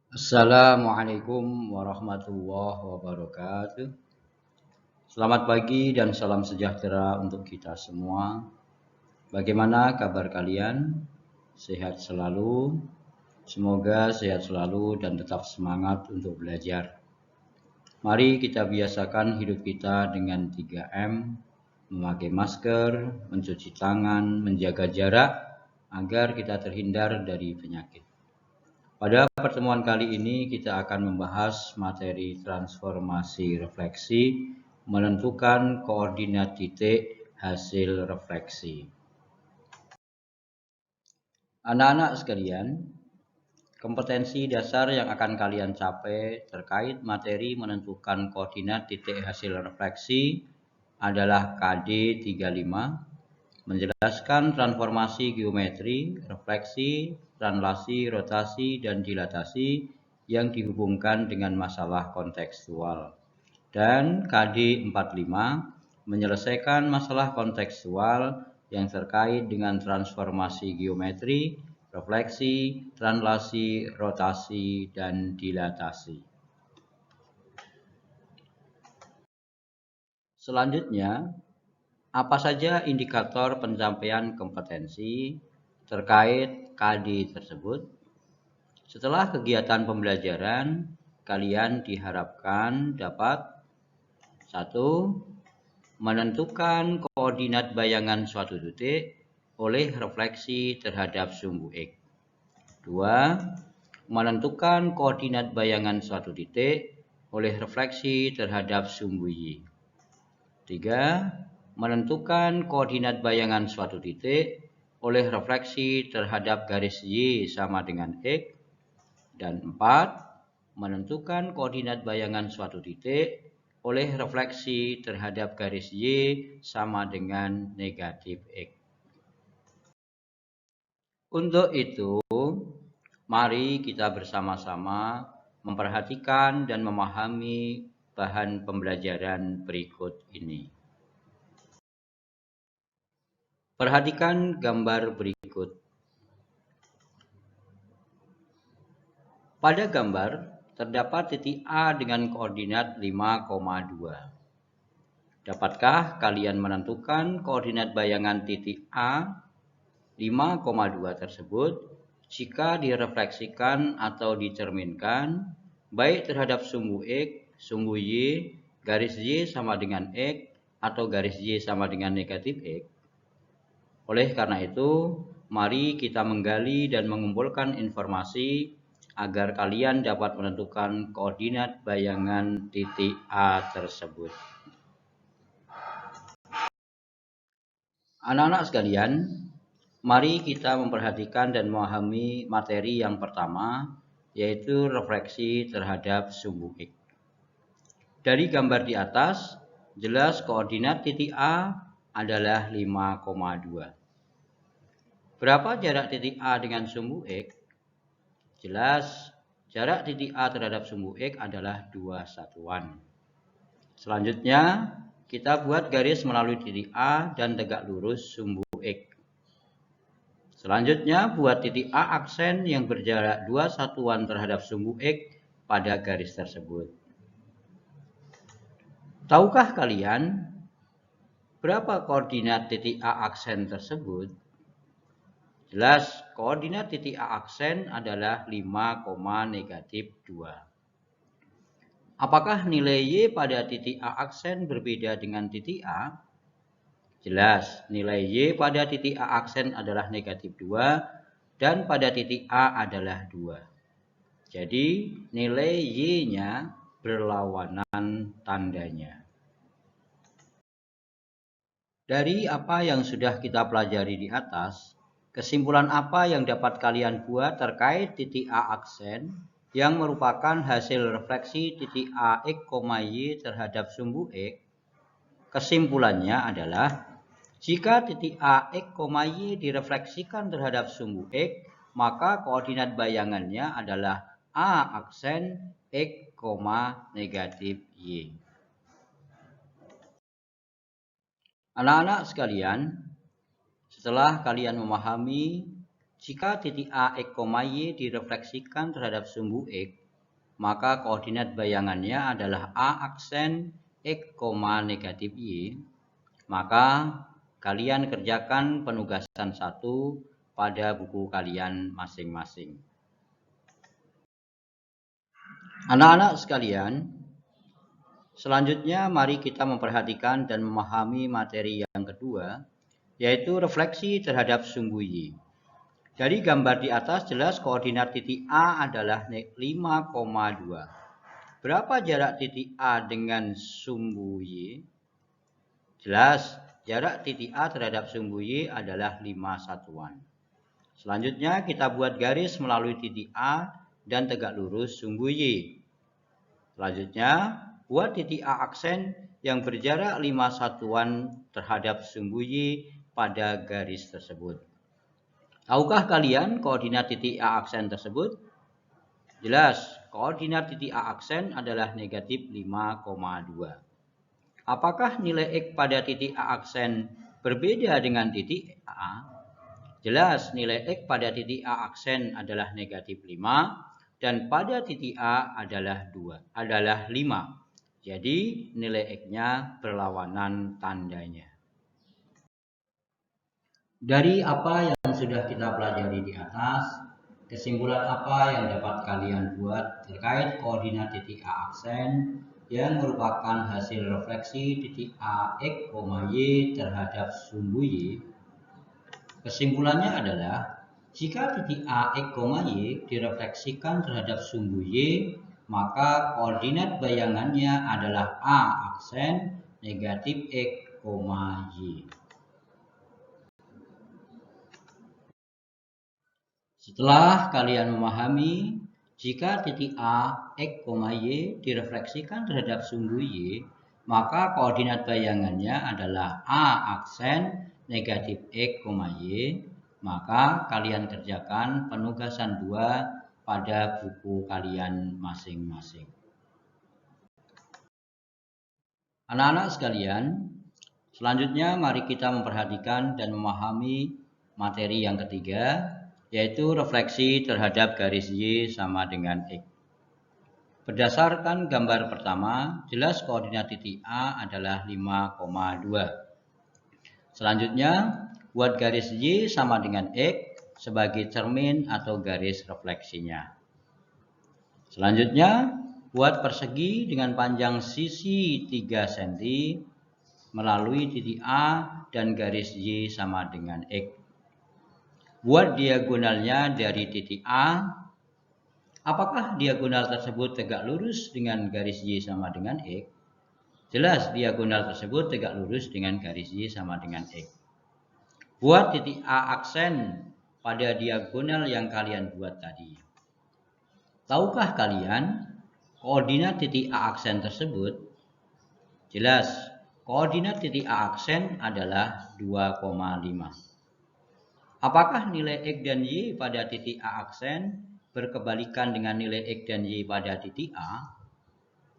Assalamualaikum warahmatullahi wabarakatuh. Selamat pagi dan salam sejahtera untuk kita semua. Bagaimana kabar kalian? Sehat selalu? Semoga sehat selalu dan tetap semangat untuk belajar. Mari kita biasakan hidup kita dengan 3M, memakai masker, mencuci tangan, menjaga jarak, agar kita terhindar dari penyakit. Pada pertemuan kali ini kita akan membahas materi transformasi refleksi, menentukan koordinat titik hasil refleksi. Anak-anak sekalian, kompetensi dasar yang akan kalian capai terkait materi menentukan koordinat titik hasil refleksi adalah KD 35, menjelaskan transformasi geometri, refleksi, translasi, rotasi, dan dilatasi yang dihubungkan dengan masalah kontekstual. Dan KD 45 menyelesaikan masalah kontekstual yang terkait dengan transformasi geometri, refleksi, translasi, rotasi, dan dilatasi. Selanjutnya, apa saja indikator pencapaian kompetensi terkait KD tersebut? Setelah kegiatan pembelajaran, kalian diharapkan dapat 1. Menentukan koordinat bayangan suatu titik oleh refleksi terhadap sumbu X. 2. Menentukan koordinat bayangan suatu titik oleh refleksi terhadap sumbu Y. 3. Menentukan koordinat bayangan suatu titik oleh refleksi terhadap garis Y sama dengan X. Dan 4. Menentukan koordinat bayangan suatu titik oleh refleksi terhadap garis Y sama dengan negatif X. Untuk itu, mari kita bersama-sama memperhatikan dan memahami bahan pembelajaran berikut ini. Perhatikan gambar berikut. Pada gambar, terdapat titik A dengan koordinat 5,2. Dapatkah kalian menentukan koordinat bayangan titik A 5,2 tersebut jika direfleksikan atau dicerminkan baik terhadap sumbu X, sumbu Y, garis Y sama dengan X, atau garis Y sama dengan negatif X? Oleh karena itu, mari kita menggali dan mengumpulkan informasi agar kalian dapat menentukan koordinat bayangan titik A tersebut. Anak-anak sekalian, mari kita memperhatikan dan memahami materi yang pertama, yaitu refleksi terhadap sumbu X. Dari gambar di atas, jelas koordinat titik A adalah 5,2. Berapa jarak titik A dengan sumbu X? Jelas, jarak titik A terhadap sumbu X adalah 2 satuan. Selanjutnya, kita buat garis melalui titik A dan tegak lurus sumbu X. Selanjutnya, buat titik A aksen yang berjarak 2 satuan terhadap sumbu X pada garis tersebut. Tahukah kalian berapa koordinat titik A aksen tersebut? Jelas, koordinat titik A aksen adalah 5,-2. Apakah nilai Y pada titik A aksen berbeda dengan titik A? Jelas, nilai Y pada titik A aksen adalah negatif 2 dan pada titik A adalah 2. Jadi, nilai Y-nya berlawanan tandanya. Dari apa yang sudah kita pelajari di atas, kesimpulan apa yang dapat kalian buat terkait titik A aksen yang merupakan hasil refleksi titik A X, Y terhadap sumbu X? Kesimpulannya adalah jika titik A X, Y direfleksikan terhadap sumbu X, maka koordinat bayangannya adalah A aksen X, negatif Y. Anak-anak sekalian, setelah kalian memahami Jika titik A X, Y direfleksikan terhadap sumbu X, maka koordinat bayangannya adalah A aksen X, negatif Y. Maka kalian kerjakan penugasan 1 pada buku kalian masing-masing. Anak-anak sekalian, selanjutnya mari kita memperhatikan dan memahami materi yang kedua, yaitu refleksi terhadap sumbu Y. Dari gambar di atas jelas koordinat titik A adalah 5,2. Berapa jarak titik A dengan sumbu Y? Jelas, jarak titik A terhadap sumbu Y adalah 5 satuan. Selanjutnya kita buat garis melalui titik A dan tegak lurus sumbu Y. Selanjutnya, buat titik A aksen yang berjarak 5 satuan terhadap sumbu Y pada garis tersebut. Tahukah kalian koordinat titik A aksen tersebut? Jelas, koordinat titik A aksen adalah negatif 5,2. Apakah nilai X pada titik A aksen berbeda dengan titik A? Jelas, nilai X pada titik A aksen adalah negatif 5 dan pada titik A adalah 5. Jadi nilai X-nya berlawanan tandanya. Dari apa yang sudah kita pelajari di atas, kesimpulan apa yang dapat kalian buat terkait koordinat titik A aksen yang merupakan hasil refleksi titik A X, Y terhadap sumbu Y? Kesimpulannya adalah, jika titik A X, Y direfleksikan terhadap sumbu Y, maka koordinat bayangannya adalah A aksen negatif X, Y. Setelah kalian memahami jika titik A, X, Y direfleksikan terhadap sumbu Y, maka koordinat bayangannya adalah A aksen negatif X, Y, maka kalian kerjakan penugasan 2 pada buku kalian masing-masing. Anak-anak sekalian, selanjutnya mari kita memperhatikan dan memahami materi yang ketiga, yaitu refleksi terhadap garis Y sama dengan X. Berdasarkan gambar pertama, jelas koordinat titik A adalah 5,2. Selanjutnya, buat garis Y sama dengan X sebagai cermin atau garis refleksinya. Selanjutnya, buat persegi dengan panjang sisi 3 cm melalui titik A dan garis Y sama dengan X. Buat diagonalnya dari titik A. Apakah diagonal tersebut tegak lurus dengan garis Y sama dengan X? Jelas diagonal tersebut tegak lurus dengan garis Y sama dengan X. Buat titik A aksen pada diagonal yang kalian buat tadi. Tahukah kalian koordinat titik A aksen tersebut? Jelas, koordinat titik A aksen adalah 2,5. Apakah nilai X dan Y pada titik A aksen berkebalikan dengan nilai X dan Y pada titik A?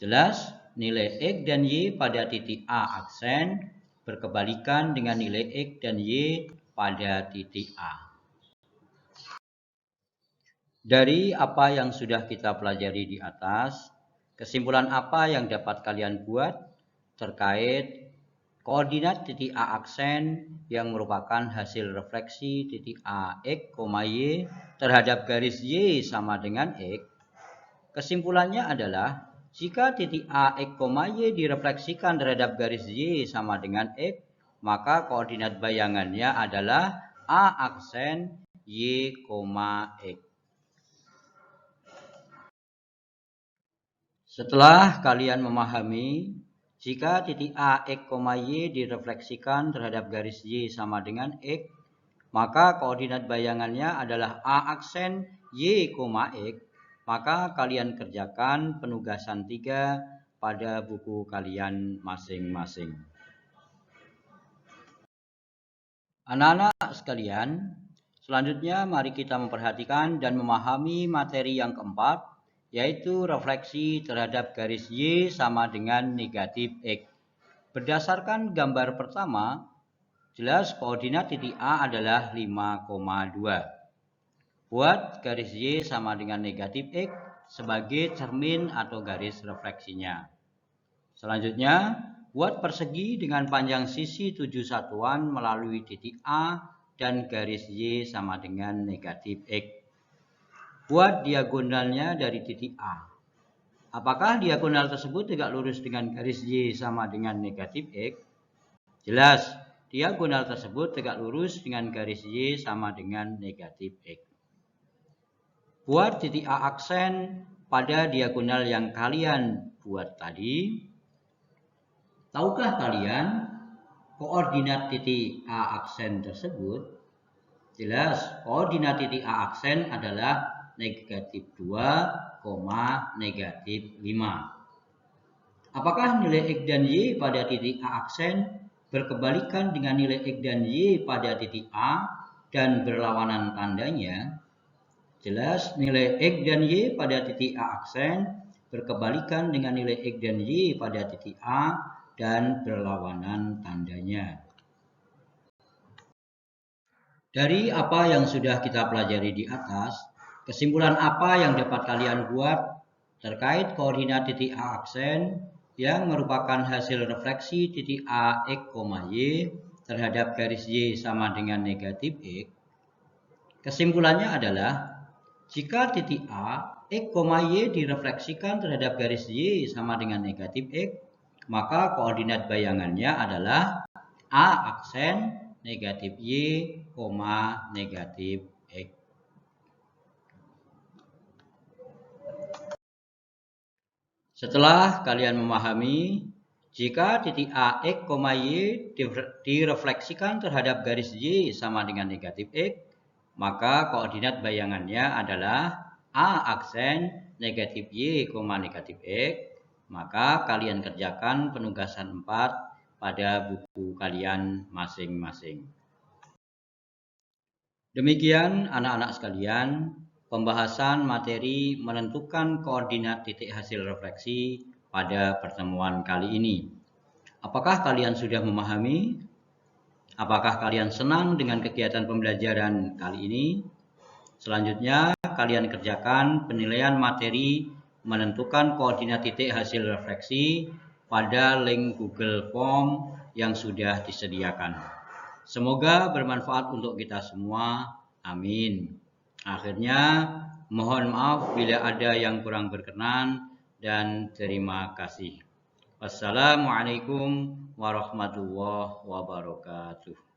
Jelas, nilai X dan Y pada titik A aksen berkebalikan dengan nilai X dan Y pada titik A. Dari apa yang sudah kita pelajari di atas, kesimpulan apa yang dapat kalian buat terkait koordinat titik A aksen yang merupakan hasil refleksi titik A X, Y terhadap garis Y sama dengan X? Kesimpulannya adalah, jika titik A X, Y direfleksikan terhadap garis Y sama dengan X, maka koordinat bayangannya adalah A aksen Y, X. Setelah kalian memahami jika titik A, X, Y direfleksikan terhadap garis Y sama dengan X, maka koordinat bayangannya adalah A aksen Y, X, maka kalian kerjakan penugasan 3 pada buku kalian masing-masing. Anak-anak sekalian, selanjutnya mari kita memperhatikan dan memahami materi yang keempat, yaitu refleksi terhadap garis Y sama dengan negatif X. Berdasarkan gambar pertama, jelas koordinat titik A adalah 5,2. Buat garis Y sama dengan negatif X sebagai cermin atau garis refleksinya. Selanjutnya, buat persegi dengan panjang sisi 7 satuan melalui titik A dan garis Y sama dengan negatif X. Buat diagonalnya dari titik A. Apakah diagonal tersebut tegak lurus dengan garis Y sama dengan negatif X? Jelas, diagonal tersebut tegak lurus dengan garis Y sama dengan negatif X. Buat titik A aksen pada diagonal yang kalian buat tadi. Tahukah kalian koordinat titik A aksen tersebut? Jelas, koordinat titik A aksen adalah negatif 2, negatif 5. Apakah nilai X dan Y pada titik A aksen berkebalikan dengan nilai X dan Y pada titik A dan berlawanan tandanya? Jelas, nilai X dan Y pada titik A aksen berkebalikan dengan nilai X dan Y pada titik A dan berlawanan tandanya. Dari apa yang sudah kita pelajari di atas, kesimpulan apa yang dapat kalian buat terkait koordinat titik A aksen yang merupakan hasil refleksi titik A X, Y terhadap garis Y sama dengan negatif X? Kesimpulannya adalah, jika titik A, X, Y direfleksikan terhadap garis Y sama dengan negatif X, maka koordinat bayangannya adalah A aksen negatif Y, negatif X. Setelah kalian memahami, jika titik A, X, Y direfleksikan terhadap garis Y sama dengan negatif X, maka koordinat bayangannya adalah A aksen negatif Y, negatif X. Maka kalian kerjakan penugasan 4 pada buku kalian masing-masing. Demikian anak-anak sekalian, pembahasan materi menentukan koordinat titik hasil refleksi pada pertemuan kali ini. Apakah kalian sudah memahami? Apakah kalian senang dengan kegiatan pembelajaran kali ini? Selanjutnya, kalian kerjakan penilaian materi menentukan koordinat titik hasil refleksi pada link Google Form yang sudah disediakan. Semoga bermanfaat untuk kita semua. Amin. Akhirnya, mohon maaf bila ada yang kurang berkenan dan terima kasih. Wassalamualaikum warahmatullahi wabarakatuh.